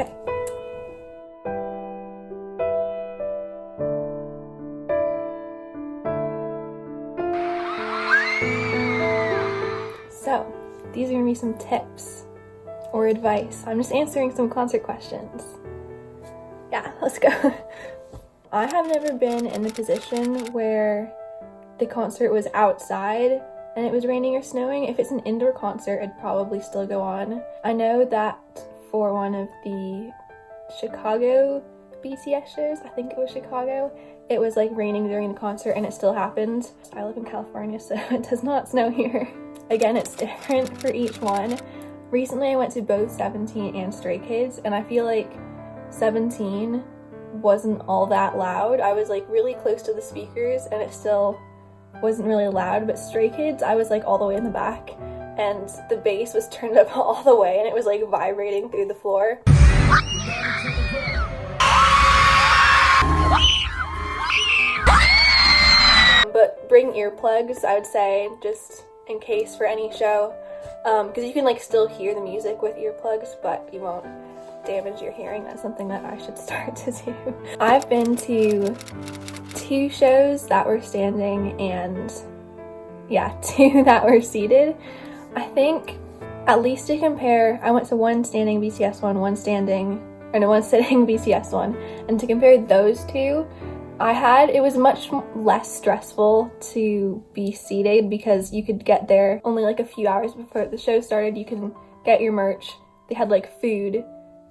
Okay. So, these are going to be some tips or advice. I'm just answering some concert questions. Yeah, let's go. I have never been in the position where the concert was outside and it was raining or snowing. If it's an indoor concert, it'd probably still go on. I know that for one of the Chicago BTS shows, I think it was Chicago, it was like raining during the concert and it still happened. I live in California, so it does not snow here. Again, it's different for each one. Recently I went to both 17 and Stray Kids, and I feel like 17 wasn't all that loud. I was like really close to the speakers and it still wasn't really loud, but Stray Kids, I was like all the way in the back and the bass was turned up all the way and it was like vibrating through the floor. But bring earplugs, I would say, just in case for any show, because you can like still hear the music with earplugs, but you won't damage your hearing. That's something that I should start to do. I've been to 2 shows that were standing and 2 that were seated. I think at least to compare, I went to one standing BTS one, one sitting BTS one, and to compare those 2, it was much less stressful to be seated because you could get there only like a few hours before the show started. You can get your merch. They had like food,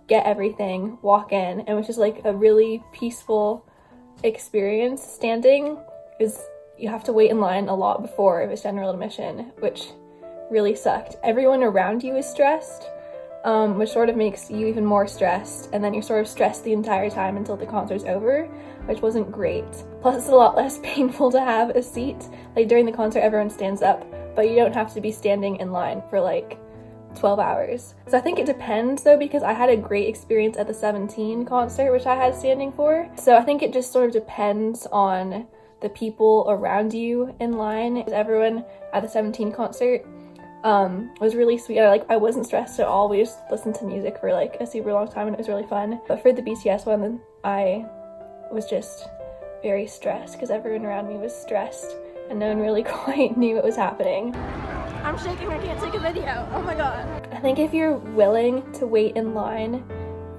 get everything, walk in, and it was just like a really peaceful experience. Standing is, you have to wait in line a lot before if it's general admission, which really sucked. Everyone around you is stressed, which sort of makes you even more stressed, and then you're sort of stressed the entire time until the concert's over, which wasn't great. Plus it's a lot less painful to have a seat. Like during the concert everyone stands up, but you don't have to be standing in line for like 12 hours. So I think it depends though, because I had a great experience at the 17 concert, which I had standing for. So I think it just sort of depends on the people around you in line. Everyone at the 17 concert was really sweet. I wasn't stressed at all. We just listened to music for like a super long time and it was really fun. But for the BTS one, I was just very stressed because everyone around me was stressed and no one really quite knew what was happening. I'm shaking, I can't take a video. Oh my god. I think if you're willing to wait in line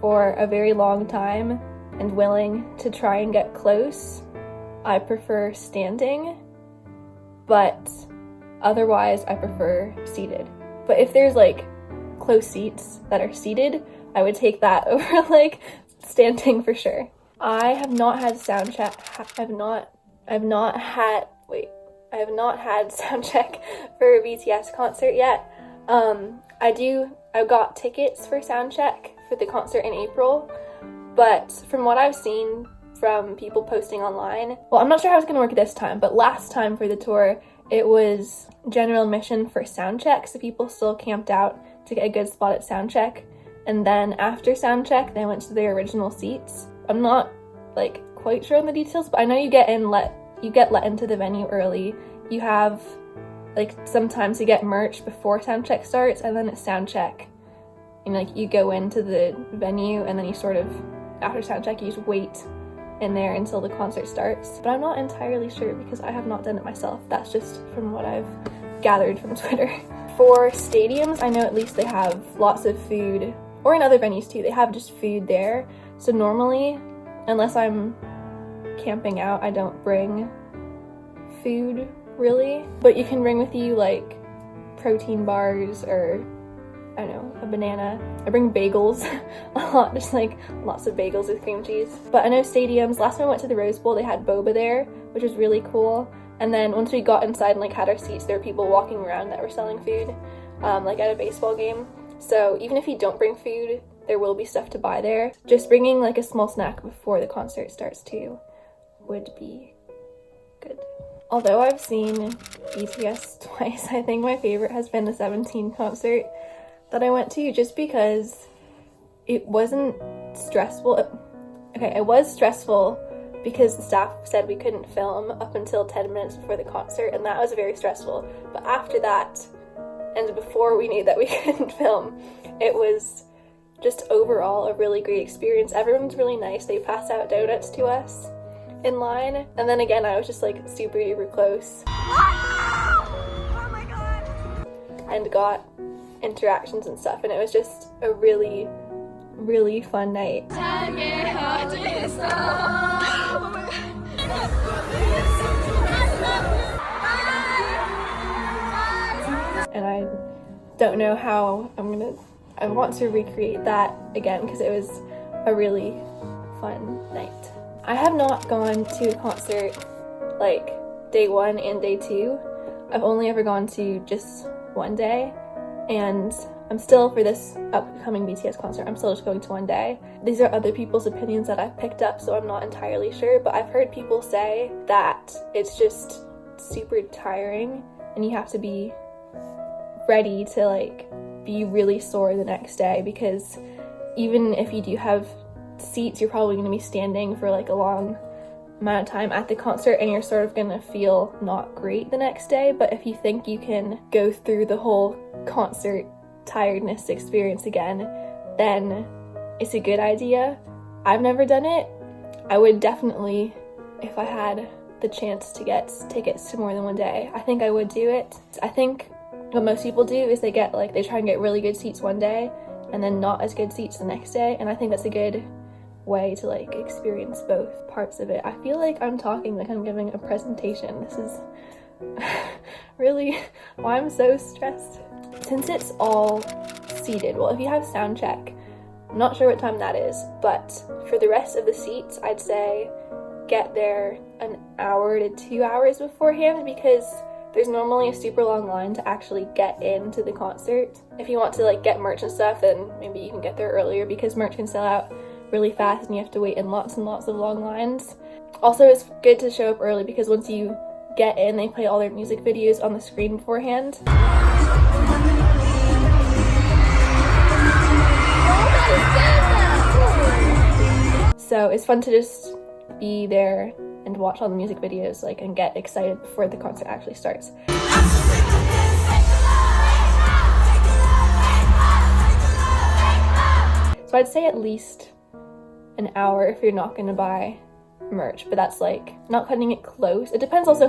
for a very long time and willing to try and get close, I prefer standing, but otherwise I prefer seated. But if there's like close seats that are seated, I would take that over like standing for sure. I have not had sound check. I have not had sound check for a BTS concert yet. I got tickets for sound check for the concert in April, but from what I've seen from people posting online, well, I'm not sure how it's gonna work this time, but last time for the tour, it was general admission for sound check, so people still camped out to get a good spot at sound check, and then after sound check, they went to their original seats. I'm not like quite sure on the details, but I know you get let into the venue early. You have like sometimes you get merch before sound check starts, and then it's sound check. And like you go into the venue and then you sort of, after sound check, you just wait in there until the concert starts. But I'm not entirely sure because I have not done it myself. That's just from what I've gathered from Twitter. For stadiums, I know at least they have lots of food, or in other venues too, they have just food there. So normally, unless I'm camping out, I don't bring food really, but you can bring with you like protein bars or I don't know, a banana. I bring bagels a lot, just like lots of bagels with cream cheese. But I know stadiums, last time I went to the Rose Bowl, they had boba there, which was really cool. And then once we got inside and like had our seats, there were people walking around that were selling food, like at a baseball game. So even if you don't bring food, there will be stuff to buy there. Just bringing like a small snack before the concert starts too would be good. Although I've seen BTS twice, I think my favorite has been the 17 concert that I went to, just because it wasn't stressful. Okay, it was stressful because the staff said we couldn't film up until 10 minutes before the concert, and that was very stressful. But after that, and before we knew that we couldn't film, it was just overall a really great experience. Everyone's really nice. They pass out donuts to us in line, and then again I was just like super duper close. Oh my god! And got interactions and stuff, and it was just a really fun night. And I don't know how I want to recreate that again because it was a really fun night. I have not gone to a concert like day 1 and day 2. I've only ever gone to just one day, and I'm still, for this upcoming BTS concert, I'm still just going to one day. These are other people's opinions that I've picked up, so I'm not entirely sure, but I've heard people say that it's just super tiring and you have to be ready to like be really sore the next day, because even if you do have seats, you're probably going to be standing for like a long amount of time at the concert, and you're sort of going to feel not great the next day. But if you think you can go through the whole concert tiredness experience again, then it's a good idea. I've never done it. I would definitely, if I had the chance to get tickets to more than one day, I think I would do it. I think what most people do is they try and get really good seats one day and then not as good seats the next day, and I think that's a good way to like experience both parts of it. I feel like I'm talking like I'm giving a presentation. This is really why I'm so stressed. Since it's all seated, well, if you have sound check, I'm not sure what time that is, but for the rest of the seats, I'd say get there an hour to 2 hours beforehand, because there's normally a super long line to actually get into the concert. If you want to like get merch and stuff, then maybe you can get there earlier, because merch can sell out really fast and you have to wait in lots and lots of long lines. Also, it's good to show up early because once you get in, they play all their music videos on the screen beforehand. So it's fun to just be there and watch all the music videos and get excited before the concert actually starts. So I'd say at least an hour if you're not going to buy merch, but that's not cutting it close. It depends also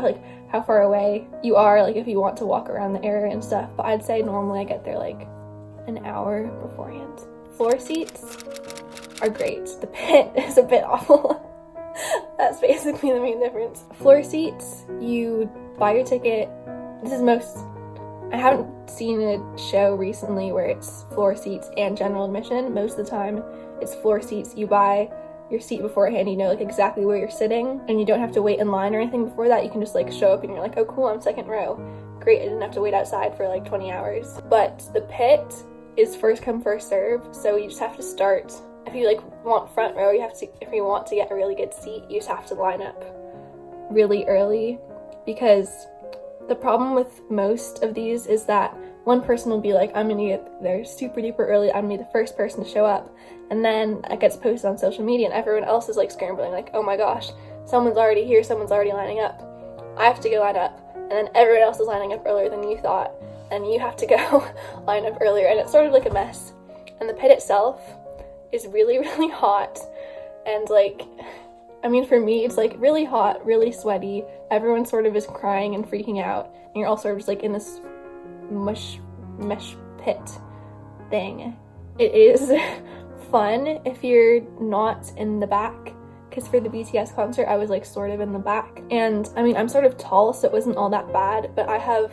how far away you are, if you want to walk around the area and stuff, but I'd say normally I get there an hour beforehand. Floor seats are great. The pit is a bit awful. That's basically the main difference. Floor seats, you buy your ticket. I haven't seen a show recently where it's floor seats and general admission. Most of the time it's floor seats. You buy your seat beforehand, you know exactly where you're sitting, and you don't have to wait in line or anything before that. You can just show up and you're oh cool, I'm second row. Great, I didn't have to wait outside for 20 hours. But the pit is first come first serve, so you just have to start. If you want front row, if you want to get a really good seat, you just have to line up really early, because the problem with most of these is that one person will be I'm gonna get there super duper early, I'm gonna be the first person to show up, and then it gets posted on social media and everyone else is scrambling oh my gosh, someone's already here, someone's already lining up, I have to go line up, and then everyone else is lining up earlier than you thought, and you have to go line up earlier, and it's sort of a mess. And the pit itself is really, really hot, and for me, it's really hot, really sweaty, everyone sort of is crying and freaking out, and you're all sort of just in this mesh pit thing. It is fun if you're not in the back, because for the BTS concert, I was sort of in the back, and I'm sort of tall, so it wasn't all that bad, but I have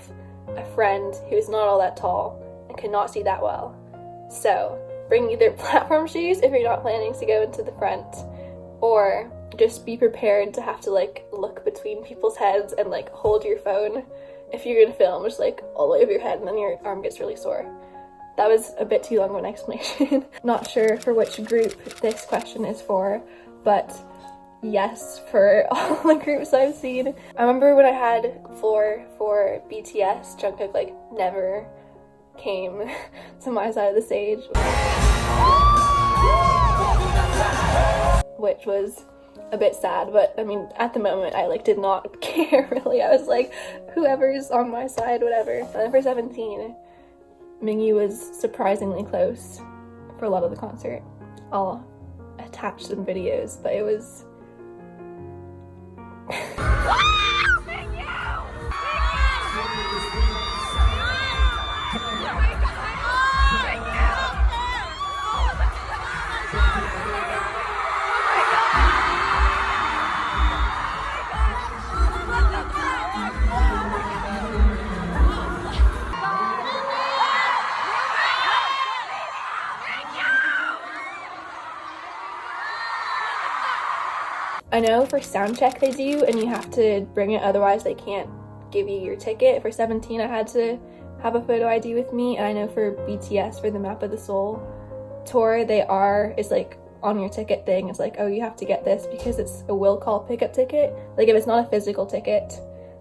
a friend who's not all that tall and cannot see that well, so bring either platform shoes if you're not planning to go into the front, or just be prepared to have to look between people's heads and hold your phone if you're gonna film, just all the way over your head, and then your arm gets really sore. That was a bit too long of an explanation. Not sure for which group this question is for, but yes, for all the groups I've seen. I remember when I had floor for BTS, Jungkook never came to my side of the stage, which was a bit sad, but at the moment I did not care really. I was whoever's on my side, whatever. And then for 17, Mingyu was surprisingly close for a lot of the concert. I'll attach some videos, but it was I know for sound check they do, and you have to bring it, otherwise they can't give you your ticket. For 17, I had to have a photo ID with me, and I know for BTS, for the Map of the Soul tour, it's like on your ticket thing, it's like, oh, you have to get this because it's a will call pickup ticket. Like if it's not a physical ticket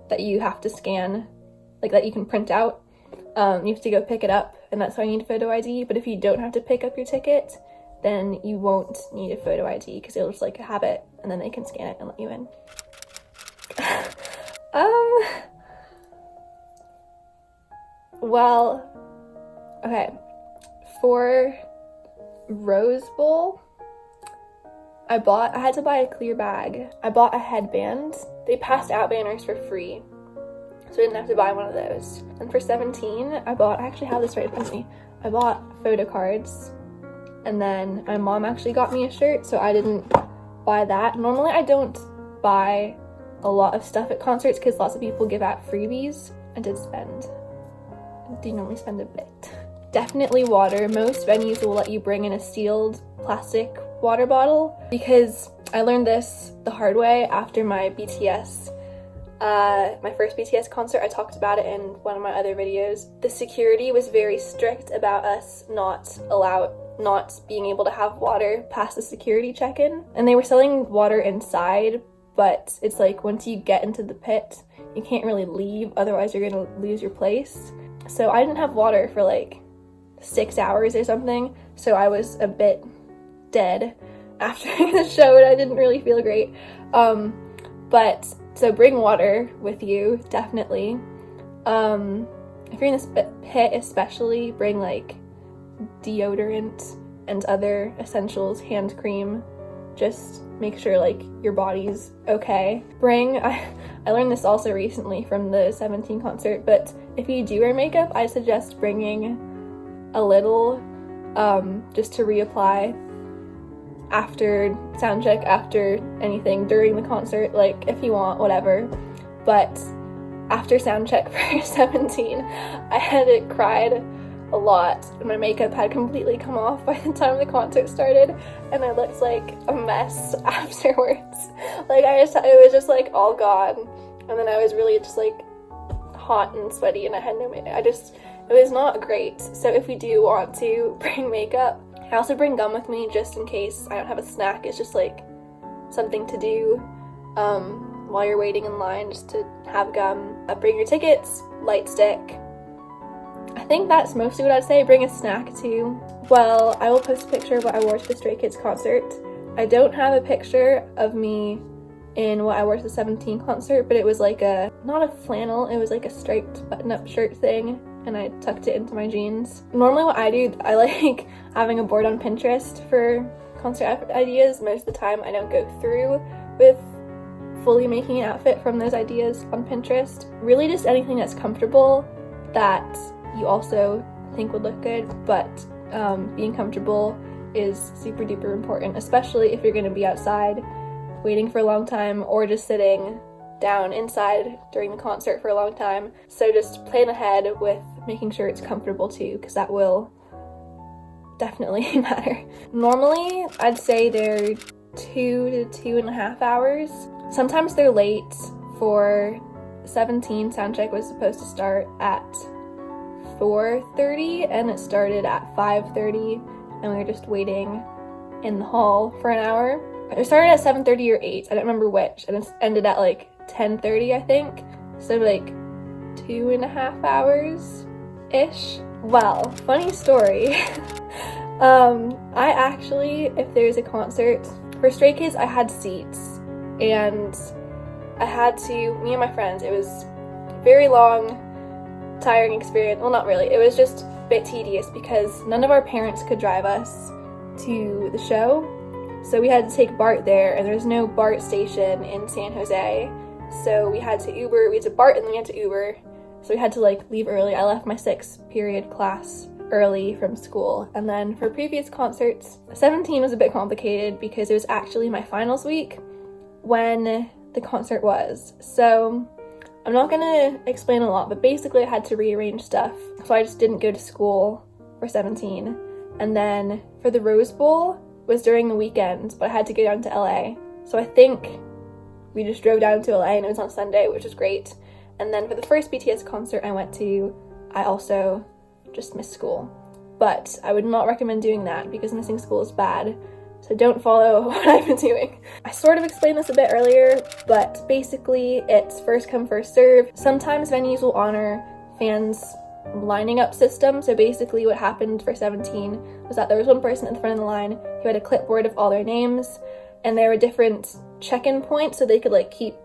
that you have to scan, like that you can print out, you have to go pick it up, and that's why you need a photo ID. But if you don't have to pick up your ticket, then you won't need a photo ID because they'll just like have it and then they can scan it and let you in. Well, okay, for Rose Bowl, I had to buy a clear bag. I bought a headband. They passed out banners for free, so I didn't have to buy one of those. And for 17, I actually have this right in front of me. I bought photo cards, and then my mom actually got me a shirt, so I didn't buy that. Normally I don't buy a lot of stuff at concerts because lots of people give out freebies. I do normally spend a bit. Definitely water. Most venues will let you bring in a sealed plastic water bottle, because I learned this the hard way after my BTS, my first BTS concert. I talked about it in one of my other videos. The security was very strict about us not being able to have water past the security check-in, and they were selling water inside, but it's like once you get into the pit, you can't really leave, otherwise you're gonna lose your place. So I didn't have water for like 6 hours or something, so I was a bit dead after the show and I didn't really feel great. But so bring water with you, definitely. If you're in this pit especially, bring like deodorant and other essentials, hand cream. Just make sure like your body's okay. I learned this also recently from the 17 concert, but if you do wear makeup, I suggest bringing a little just to reapply after soundcheck, after anything, during the concert, like if you want, whatever. But after soundcheck for 17, I had cried a lot. My makeup had completely come off by the time the concert started, and I looked like a mess afterwards. Like it was just like all gone, and then I was really just like hot and sweaty, and I had no makeup. It was not great. So if you do want to bring makeup, I also bring gum with me just in case I don't have a snack. It's just like something to do while you're waiting in line, just to have gum. Bring your tickets, light stick. I think that's mostly what I'd say. Bring a snack too. Well, I will post a picture of what I wore to the Stray Kids concert. I don't have a picture of me in what I wore to the 17 concert, but it was like not a flannel, it was like a striped button-up shirt thing, and I tucked it into my jeans. Normally what I do, I like having a board on Pinterest for concert ideas. Most of the time I don't go through with fully making an outfit from those ideas on Pinterest. Really just anything that's comfortable that you also think would look good, but being comfortable is super duper important, especially if you're going to be outside waiting for a long time or just sitting down inside during the concert for a long time. So just plan ahead with making sure it's comfortable too, because that will definitely matter. Normally I'd say they're 2 to 2.5 hours. Sometimes they're late. For 17, soundcheck was supposed to start at 4:30 and it started at 5:30, and we were just waiting in the hall for an hour. It started at 7:30 or 8, I don't remember which, and it ended at like 10:30 I think, so like 2.5 hours ish. Well, funny story. I actually, if there's a concert for Stray Kids, I had seats, and I had to, me and my friends, it was a very long, tiring experience. Well, not really, it was just a bit tedious because none of our parents could drive us to the show, so we had to take BART there, and there's no BART station in San Jose, so we had to Uber. We had to BART and then we had to Uber, so we had to like leave early. I left my 6th period class early from school. And then for previous concerts, 17 was a bit complicated because it was actually my finals week when the concert was. So I'm not gonna explain a lot, but basically I had to rearrange stuff. So I just didn't go to school for 17. And then for the Rose Bowl was during the weekend, but I had to go down to LA. So I think we just drove down to LA and it was on Sunday, which was great. And then for the first BTS concert I went to, I also just missed school. But I would not recommend doing that because missing school is bad. So don't follow what I've been doing. I sort of explained this a bit earlier, but basically it's first come, first serve. Sometimes venues will honor fans' lining up system. So basically what happened for 17 was that there was one person at the front of the line who had a clipboard of all their names, and there were different check-in points so they could like keep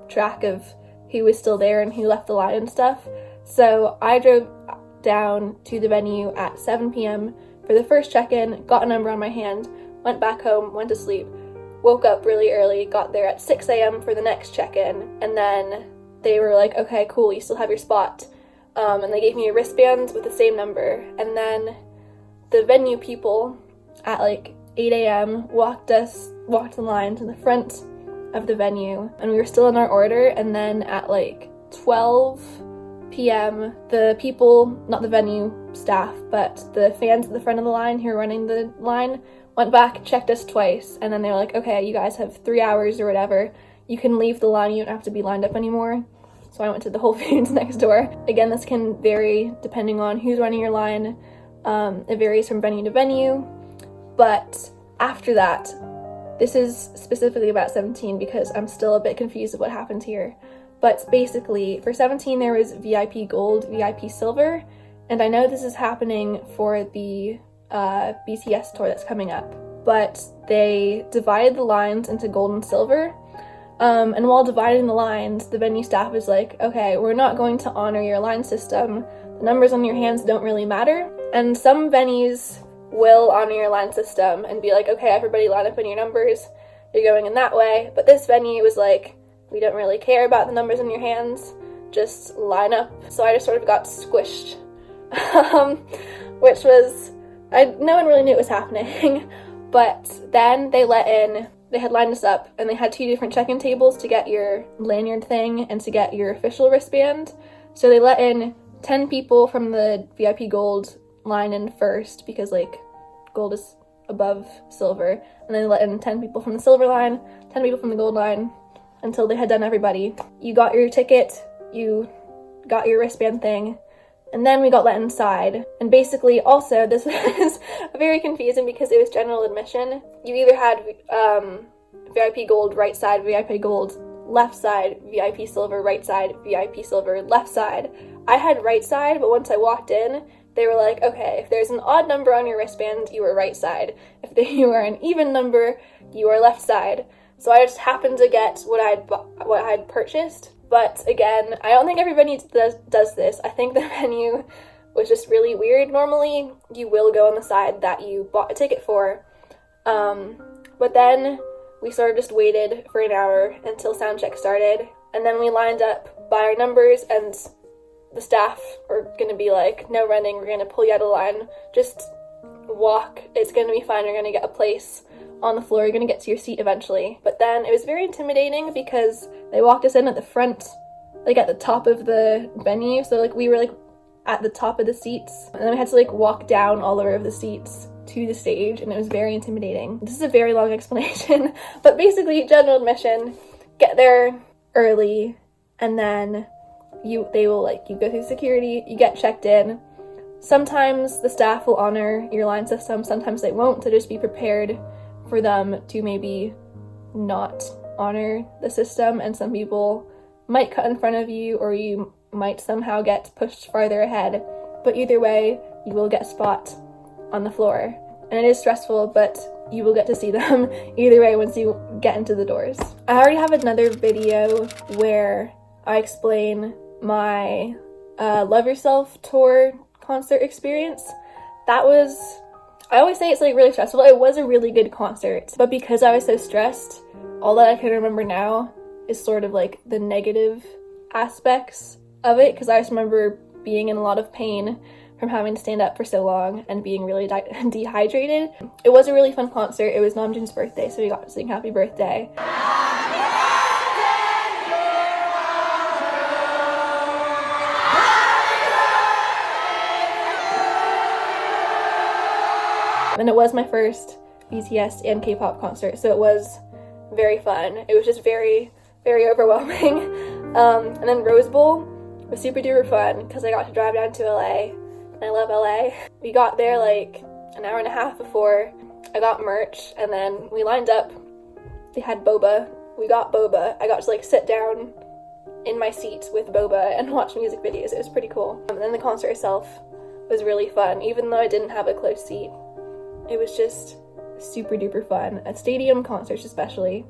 track of who was still there and who left the line and stuff. So I drove down to the venue at 7 p.m. for the first check-in, got a number on my hand, went back home, went to sleep, woke up really early, got there at 6 a.m. for the next check-in, and then they were like, okay, cool, you still have your spot. And they gave me a wristband with the same number. And then the venue people at like 8 a.m. walked the line to the front of the venue, and we were still in our order. And then at like 12 p.m. the people, not the venue staff, but the fans at the front of the line who were running the line went back, checked us twice, and then they were like, okay, you guys have 3 hours or whatever, you can leave the line, you don't have to be lined up anymore. So I went to the Whole Foods next door. Again, this can vary depending on who's running your line. It varies from venue to venue. But after that, this is specifically about 17 because I'm still a bit confused of what happened here. But basically, for 17 there was VIP Gold, VIP Silver, and I know this is happening for the BTS tour that's coming up. But they divided the lines into Gold and Silver. And while dividing the lines, the venue staff was like, okay, we're not going to honor your line system. The numbers on your hands don't really matter. And some venues will honor your line system and be like, okay, everybody line up in your numbers. You're going in that way. But this venue was like, we don't really care about the numbers in your hands. Just line up. So I just sort of got squished. Which was, no one really knew it was happening. But then they had lined us up, and they had 2 different check-in tables to get your lanyard thing and to get your official wristband. So they let in 10 people from the VIP Gold line in first, because like Gold is above Silver, and then they let in 10 people from the Silver line, 10 people from the Gold line, until they had done everybody. You got your ticket, you got your wristband thing, and then we got let inside. And basically also, this was very confusing because it was general admission. You either had VIP Gold right side, VIP Gold left side, VIP Silver right side, VIP Silver left side. I had right side, but once I walked in, they were like, okay, if there's an odd number on your wristband, you are right side. If you are an even number, you are left side. So I just happened to get what I had purchased. But again, I don't think everybody does this. I think the venue was just really weird. Normally, you will go on the side that you bought a ticket for. But then we sort of just waited for an hour until sound check started. And then we lined up by our numbers, and the staff were going to be like, no running, we're going to pull you out of line. Just walk. It's going to be fine. You're going to get a place on the floor. You're going to get to your seat eventually. But then it was very intimidating because they walked us in at the front, like at the top of the venue. So like we were like at the top of the seats, and then we had to like walk down all over the seats to the stage, and it was very intimidating. This is a very long explanation, but basically general admission, get there early, and then you go through security, you get checked in. Sometimes the staff will honor your line system, sometimes they won't, so just be prepared for them to maybe not honor the system, and some people might cut in front of you, or you might somehow get pushed farther ahead. But either way, you will get a spot on the floor. And it is stressful, but you will get to see them either way once you get into the doors. I already have another video where I explain my Love Yourself tour concert experience. That was, I always say it's like really stressful. It was a really good concert, but because I was so stressed, all that I can remember now is sort of like the negative aspects of it, because I just remember being in a lot of pain from having to stand up for so long and being really dehydrated. It was a really fun concert. It was Namjoon's birthday, so we got to sing happy birthday. And it was my first BTS and K-pop concert, so it was very fun. It was just very, very overwhelming. And then Rose Bowl was super duper fun because I got to drive down to LA, and I love LA. We got there like an hour and a half before. I got merch, and then we lined up. They had boba. We got boba. I got to like sit down in my seat with boba and watch music videos. It was pretty cool. And then the concert itself was really fun, even though I didn't have a close seat. It was just super duper fun. Stadium concerts especially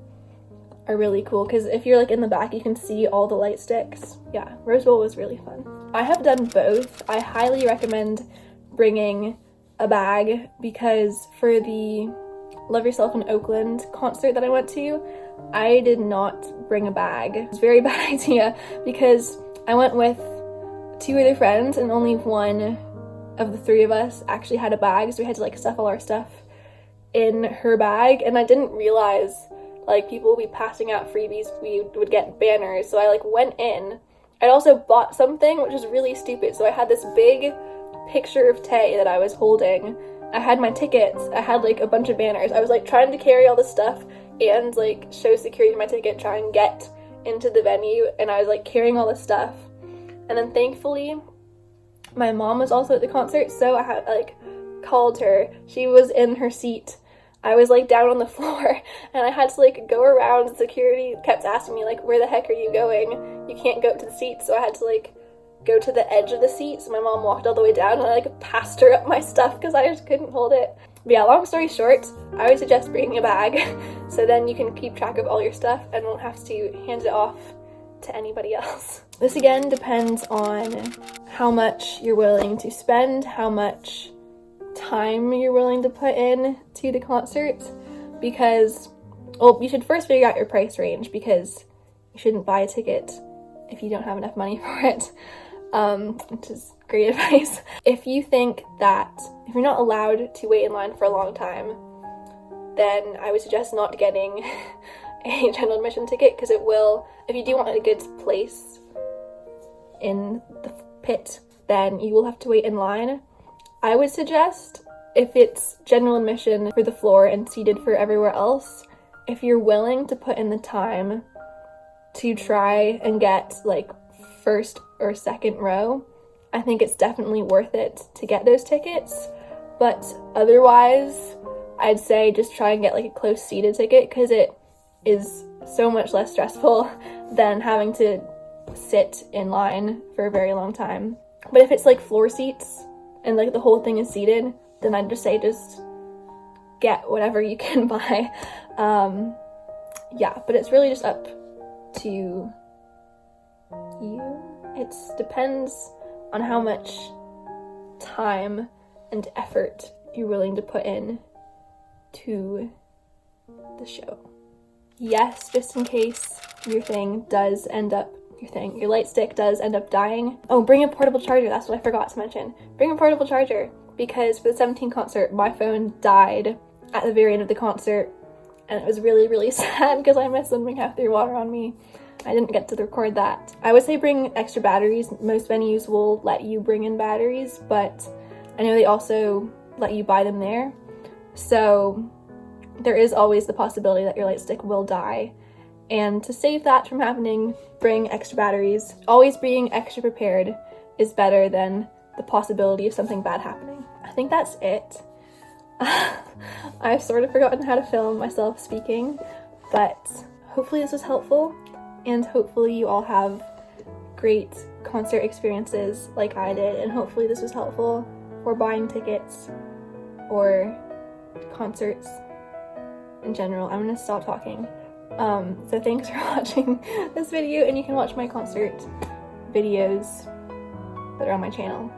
are really cool because if you're like in the back, you can see all the light sticks. Yeah, Rose Bowl was really fun. I have done both. I highly recommend bringing a bag because for the Love Yourself in Oakland concert that I went to, I did not bring a bag. It was a very bad idea because I went with 2 other friends and only one of the 3 of us actually had a bag, so we had to like stuff all our stuff in her bag, and I didn't realize like people would be passing out freebies. We would get banners, so I like went in. I'd also bought something which was really stupid, so I had this big picture of Tae that I was holding. I had my tickets, I had like a bunch of banners. I was like trying to carry all this stuff and like show security my ticket, try and get into the venue, and I was like carrying all this stuff. And then thankfully my mom was also at the concert, so I had like called her. She was in her seat. I was like down on the floor, and I had to like go around. Security kept asking me like, where the heck are you going? You can't go to the seats. So I had to like go to the edge of the seat. So my mom walked all the way down, and I like passed her up my stuff because I just couldn't hold it. But yeah, long story short, I would suggest bringing a bag so then you can keep track of all your stuff and won't have to hand it off to anybody else. This again depends on how much you're willing to spend, how much time you're willing to put in to the concert, because, well, you should first figure out your price range because you shouldn't buy a ticket if you don't have enough money for it, which is great advice. If you think that if you're not allowed to wait in line for a long time, then I would suggest not getting a general admission ticket, because it will, if you do want a good place in the pit, then you will have to wait in line. I would suggest, if it's general admission for the floor and seated for everywhere else, if you're willing to put in the time to try and get like first or second row, I think it's definitely worth it to get those tickets. But otherwise, I'd say just try and get like a close seated ticket, because it is so much less stressful than having to sit in line for a very long time. But if it's like floor seats and like the whole thing is seated, then I'd just say just get whatever you can buy. Yeah, but it's really just up to you. It depends on how much time and effort you're willing to put in to the show. Yes, just in case your light stick does end up dying. Oh, bring a portable charger. That's what I forgot to mention. Bring a portable charger, because for the 17 concert, my phone died at the very end of the concert, and it was really, really sad because I missed swimming half through water on me. I didn't get to record that. I would say bring extra batteries. Most venues will let you bring in batteries, but I know they also let you buy them there. So there is always the possibility that your light stick will die. And to save that from happening, bring extra batteries. Always being extra prepared is better than the possibility of something bad happening. I think that's it. I've sort of forgotten how to film myself speaking, but hopefully this was helpful, and hopefully you all have great concert experiences like I did, and hopefully this was helpful for buying tickets or concerts in general. I'm gonna stop talking. So thanks for watching this video, and you can watch my concert videos that are on my channel.